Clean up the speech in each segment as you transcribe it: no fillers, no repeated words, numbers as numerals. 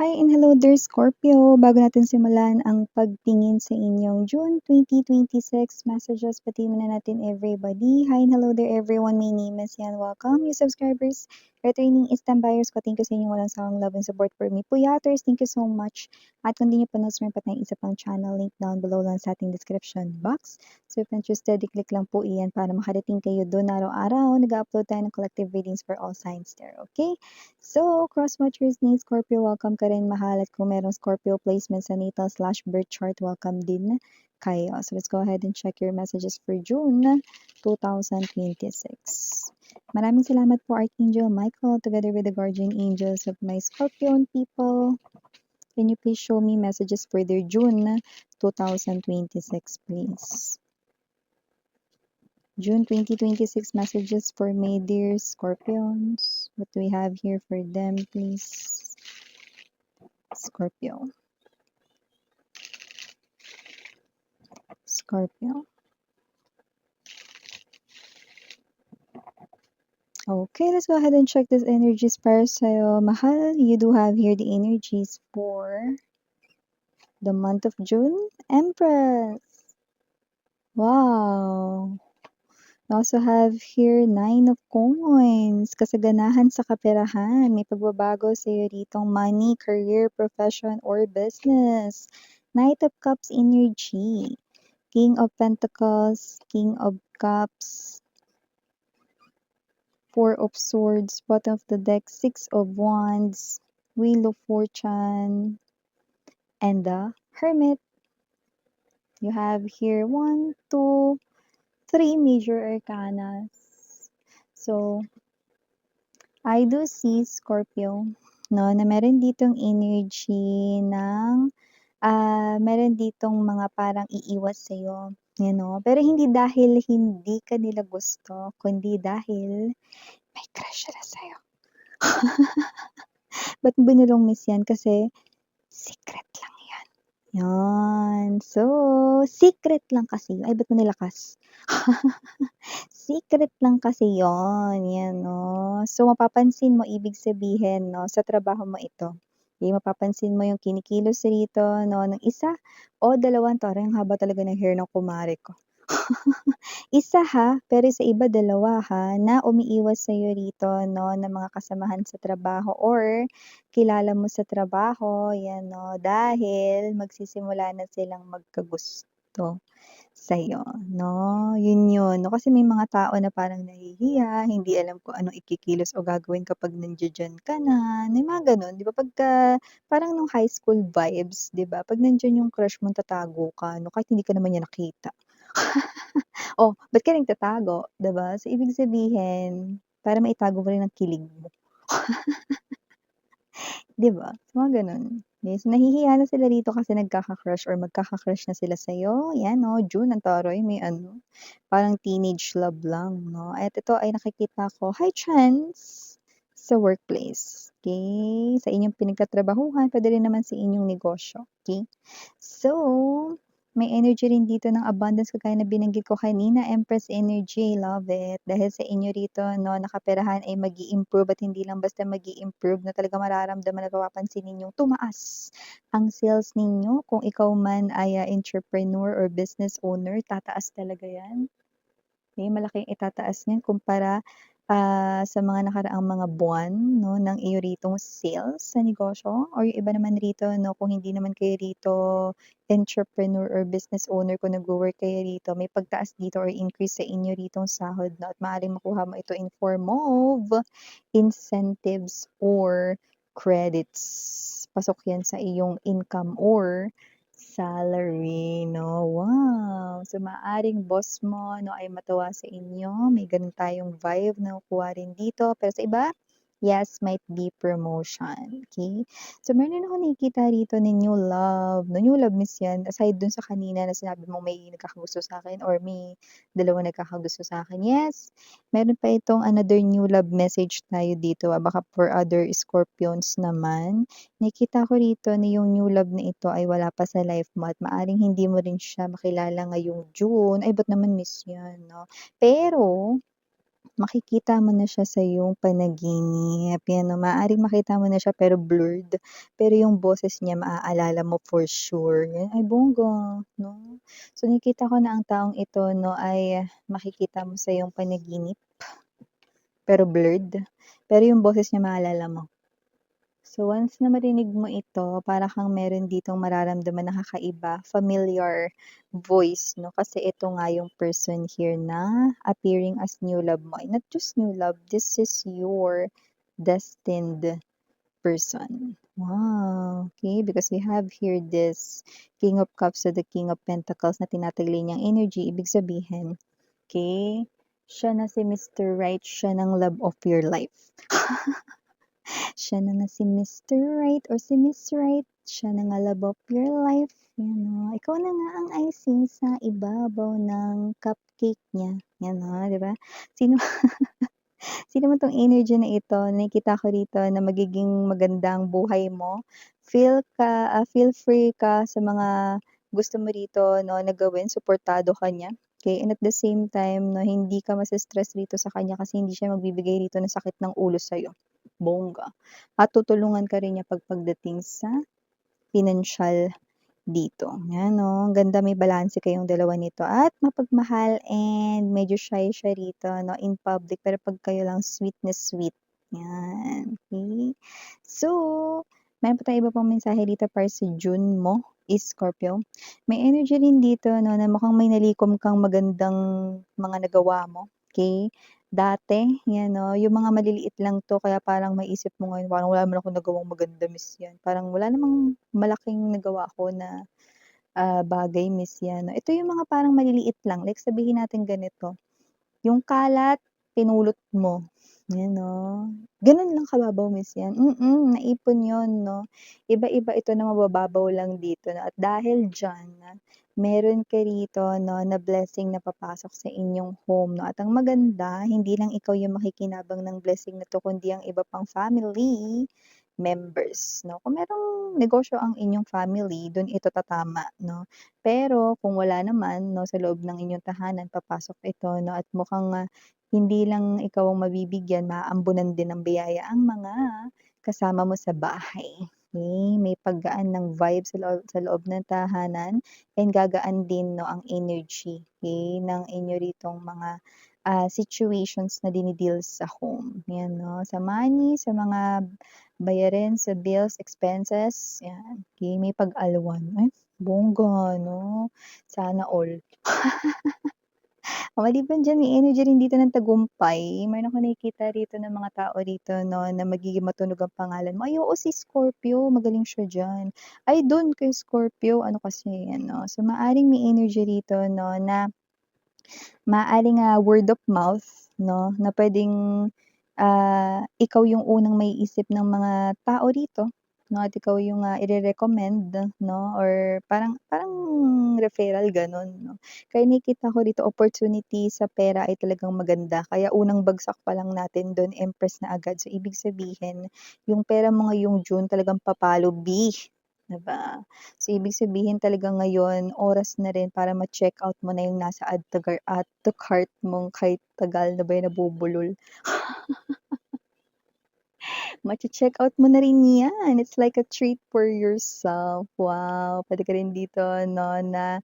Hi and hello there, Scorpio. Bago natin simulan ang pagtingin sa inyong June 2026 messages, patingin muna natin everybody. Hi and hello there, everyone. My name is Yan. Welcome, new subscribers, returning instant buyers ko. Thank you sa inyong walang sawang love and support for me. Puyaters, thank you so much. At kung di nyo pa na-subscribe pa tayong isa pang channel, link down below lang sa ating description box. So if interested, i-click lang po iyan para makarating kayo doon araw-araw. Nag-upload tayo ng collective readings for all signs there, okay? So, cross-watchers ni Scorpio, welcome ka rin, mahal. At kung merong Scorpio placement sa natal/birth chart, welcome din kayo. So, let's go ahead and check your messages for June 2026. Maraming salamat po, Archangel Michael, together with the guardian angels of my Scorpion people. Can you please show me messages for their June 2026, please? June 2026 messages for my dear Scorpions. What do we have here for them, please? Scorpio. Scorpio. Okay, let's go ahead and check this energies para sa'yo. Mahal, you do have here the energies for the month of June. Empress. Wow. We also have here 9 of coins. Kasaganahan sa kaperahan. May pagbabago sa iyo ditong money, career, profession, or business. Knight of Cups energy. King of Pentacles, King of Cups, Four of Swords, bottom of the deck, Six of Wands, Wheel of Fortune, and the Hermit. You have here 1, 2, 3 major arcanas. So, I do see, Scorpio, no, na meron ditong energy ng meron ditong mga parang iiwas sa'yo, you know. Pero hindi dahil hindi ka nila gusto, kundi dahil may crush sila sa'yo. Ba't mo binulong miss yan? Kasi secret lang yan. Yan. So, secret lang kasi yun. Ay, ba't mo nilakas? Secret lang kasi yon, yan, no. So, mapapansin mo, ibig sabihin, no, sa trabaho mo ito. Okay, mapapansin mo yung kinikilos rito, no, ng isa o dalawang toro. Ang haba talaga ng hair ng kumare ko. Isa ha, pero sa iba dalawa ha, na umiiwas sa'yo rito, no, ng mga kasamahan sa trabaho or kilala mo sa trabaho, yan, no, dahil magsisimula na silang magkagusto sa'yo, no? Yun, no? Kasi may mga tao na parang nahihiya, hindi alam kung anong ikikilos o gagawin kapag nandiyan ka na. May mga ganun, di ba? Pagka, parang nung high school vibes, di ba? Pag nandiyan yung crush mo, tatago ka, no? Kahit hindi ka naman niya nakita. Oh, ba't ka nagtatago, di ba? So, ibig sabihin, para maitago mo rin ang kilig mo. 'Di ba? Mga gano'n. Yes, nahihiya na sila rito kasi nagkaka-crush or magkaka-crush na sila sa'yo. Yan 'no, June ang taray may ano, parang teenage love lang 'no. At ito ay nakikita ko high chance sa workplace, okey? Sa inyong pinagtatrabahuhan, puwede rin naman sa inyong negosyo, okey? So, may energy rin dito ng abundance kagaya na binanggit ko kanina, Empress energy, love it. Dahil sa inyo rito 'no, na kaperahan ay mag-i-improve at hindi lang basta mag-i-improve na talagang mararamdaman at mapapansin ninyong tumaas ang sales ninyo. Kung ikaw man ay, entrepreneur or business owner, tataas talaga 'yan. Okay, malaking itataas niyan kumpara, sa mga nakaraang mga buwan 'no, ng iyo ritong sales sa negosyo or yung iba naman rito 'no, kung hindi naman kayo rito entrepreneur or business owner, kung nagwo-work kayo rito, may pagtaas dito or increase sa inyo ritong sahod 'no, at maaaring makuha mo ito in form of incentives or credits. Pasok yan sa iyong income or salary 'no, wow! So, maaaring boss mo 'no, ay matuwa sa inyo, may gano'n tayong vibe na nakukuha rin dito. Pero sa iba, yes, might be promotion, okey? So, meron akong nakikita rito na new love, no, new love miss yan, aside dun sa kanina na sinabi mong may nagkakagusto sa'kin or may dalawang nagkakagusto sa'kin. Yes, meron pa itong another new love message tayo dito, baka for other Scorpions naman. Nakikita ko rito na yung new love na ito ay wala pa sa life mo at maaaring hindi mo rin siya makilala ngayong June. Ay, ba't naman miss yan 'no? Pero makikita mo na siya sa iyong panaginip, 'yan 'no, maaaring makita mo na siya pero blurred, pero yung boses niya maaalala mo for sure, 'yan. Ay bongga 'no. So nakikita ko na ang taong ito 'no ay makikita mo sa iyong panaginip, pero blurred, pero yung boses niya maalala mo. So once na marinig mo ito, para kang meron ditong mararamdaman na kakaiba, familiar voice 'no, kasi ito nga yung person here na appearing as new love mo. Not just new love, this is your destined person. Wow, okay, because we have here this King of Cups to the King of Pentacles na tinataglay niyang energy, ibig sabihin, okay, siya na si Mr. Right, siya ng love of your life. Siya na nga si Mr. Right or si Miss Right, siya na nga love of your life, yan o. Ikaw na nga ang icing sa ibabaw ng cupcake niya, yan o, 'di ba? Sino sino man 'tong energy na ito, nakikita ko rito na magiging maganda ang buhay mo. Feel free ka sa mga gusto mo rito 'no, na gawin, suportado ka niya, okey? And at the same time 'no, hindi ka mase-stress rito sa kanya kasi hindi siya magbibigay rito ng sakit ng ulo sa'yo, bongga. At tutulungan ka rin niya pagdating sa pinansiyal dito. Yan 'no, ang ganda, may balanse kayong dalawa nito at mapagmahal and medyo shy siya rito 'no, in public, pero 'pag kayo lang sweet na sweet, yan, okey. So, meron pa tayong iba pang mensahe dito para sa June mo, is Scorpio. May energy rin dito 'no, na mukhang may nalikom kang magandang mga nagawa mo, okey. Dati, yan 'no, yung mga maliliit lang 'to kaya parang maisip mo ngayon, parang wala naman akong nagawang maganda miss yan, parang wala namang malaking nagawa ako na bagay miss yan 'no. Ito yung mga parang maliliit lang, like sabihin natin ganito, yung kalat pinulot mo, yan 'no. Gano'n lang kababaw miss yan, naipon yun 'no. Iba-iba ito na mabababaw lang dito 'no, at dahil diyan meron ka rito 'no na blessing na papasok sa inyong home 'no, at ang maganda hindi lang ikaw yung makikinabang ng blessing na 'to kundi ang iba pang family members 'no. Kung merong negosyo ang inyong family, dun ito tatama 'no. Pero kung wala naman 'no, sa loob ng inyong tahanan papasok ito 'no, at mukhang hindi lang ikaw ang mabibigyan, maaambunan din ng biyaya ang mga kasama mo sa bahay, okey. May paggaan ng vibe sa loob ng tahanan and gagaan din 'no ang energy, okey, ng inyo ritong mga, situations na dini-deal sa home, 'yan 'no. Sa money, sa mga bayarin, sa bills, expenses, 'yan, okey. May pag-alwan, ay bongga 'no, sana all. Maliban diyan may energy rin dito ng tagumpay, meron akong nakikita rito ng mga tao rito 'no, na magiging matunog ang pangalan mo. Ay oo, si Scorpio magaling siya diyan. Ay dun kay Scorpio ano kasi ano, so maaaring may energy rito 'no na maaaring, word of mouth 'no, na puwedeng, ikaw yung unang maiisip ng mga tao rito 'no, at ikaw yung, ire-recommend 'no, or parang parang referral gano'n 'no. Kaya nakikita ko dito opportunity sa pera ay talagang maganda, kaya unang bagsak pa lang natin dun Empress na agad. So ibig sabihin, yung pera mo ngayong June talagang papalo 'di ba? So, ibig sabihin talaga ngayon oras na rin para ma-check out mo na yung nasa add to cart mong kahit tagal na ba yan nabubulol. Mache-check out mo na rin yan, it's like a treat for yourself. Wow, puwede ka rin dito 'no na,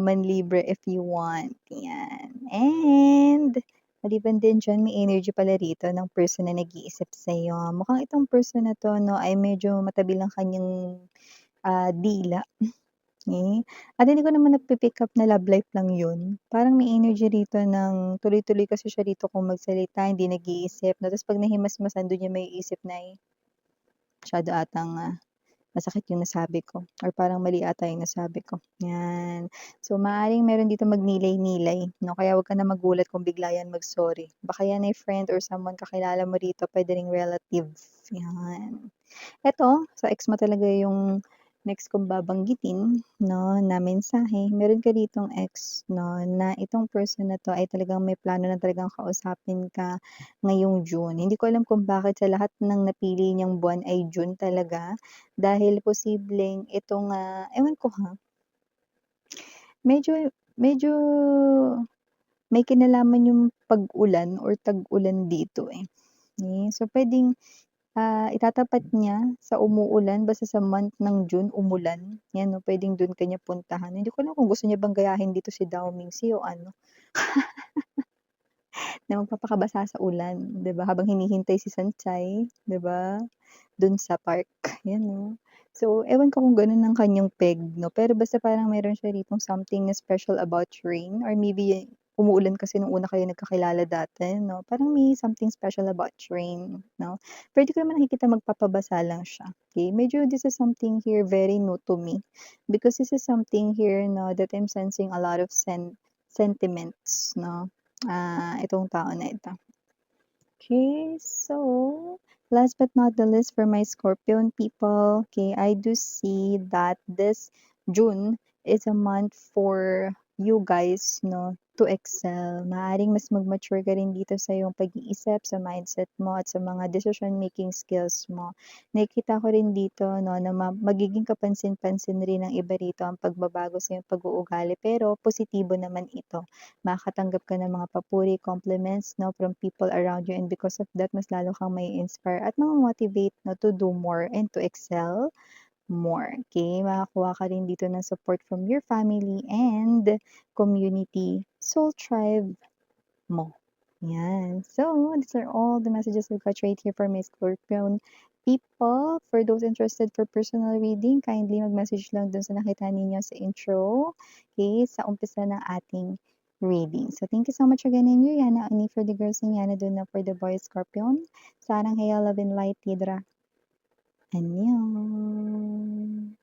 manlibre if you want, yan. And maliban din diyan may energy pala rito ng person na nag-iisip sa'yo. Mukhang itong person na 'to 'no ay medyo matabil ang kanyang, dila. At hindi ko naman napi-pick up na love life lang yun. Parang may energy rito ng tuloy-tuloy kasi siya rito kung magsalita, hindi nag-iisip 'no, tapos 'pag nahimasmasan dun niya maiisip na, "Ay, masyado atang, masakit yung nasabi ko or parang mali ata yung nasabi ko." 'Yan. So, maaaring meron dito magnilay-nilay 'no, kaya wag ka na magulat kung bigla yan mag-sorry. Baka yan ay friend or someone kakilala mo rito, puwede ring relative, 'yan. Eto, sa ex mo talaga yung next kong babanggitin 'no, na mensahe. Meron ka ditong ex 'no, na itong person na 'to ay talagang may plano na talagang kausapin ka ngayong June. Hindi ko alam kung bakit sa lahat ng napili niyang buwan ay June talaga, dahil posibleng itong, ewan ko ha, medyo medyo may kinalaman yung pag-ulan or tag-ulan dito, eh. So puwedeng, itatapat niya sa umuulan basta sa month ng June umulan, 'yan 'no, puwedeng dun ka niya puntahan. Hindi ko alam kung gusto niya bang gayahin dito si Dao Mingsi o ano, na magpapakabasa sa ulan, 'di ba, habang hinihintay si Sanchay, 'di ba, dun sa park, 'yan 'no. So, ewan ko kung ganun ang kanyang peg 'no, pero basta parang meron siya ritong something na special about rain or maybe umuulan kasi nung una kayo nagkakilala dati 'no, parang may something special about rain 'no. Pero di ko naman nakikita magpapabasa lang siya, okey. Medyo this is something here very new to me because this is something here 'no that I'm sensing a lot of sentiments 'no, itong tao na ito. Okay, so last but not the least for my Scorpion people, okay, I do see that this June is a month for you guys, no, to excel. Maaring mas mag-mature ka rin dito sa iyong pag-iisip, sa mindset mo, at sa mga decision-making skills mo. Nakikita ko rin dito, no, na magiging kapansin-pansin rin ng iba rito ang pagbabago sa iyong pag-uugali, pero positibo naman ito. Makakatanggap ka ng mga papuri, compliments 'no, from people around you and because of that mas lalo kang mai-inspire at ma-mo-motivate 'no, to do more and to excel more, okey? Makakuha ka rin dito ng support from your family and community soul tribe mo, 'yan. So, these are all the messages we got right here for my Scorpion people. For those interested for personal reading, kindly mag-message lang dun sa nakita ninyo sa intro, okey, sa umpisa ng ating reading. So, thank you so much again ninyo, Yana Oni for the girls and Yana Duna for the boys, Scorpion. Sarang Heya, love and light, Tidra. Annyeong.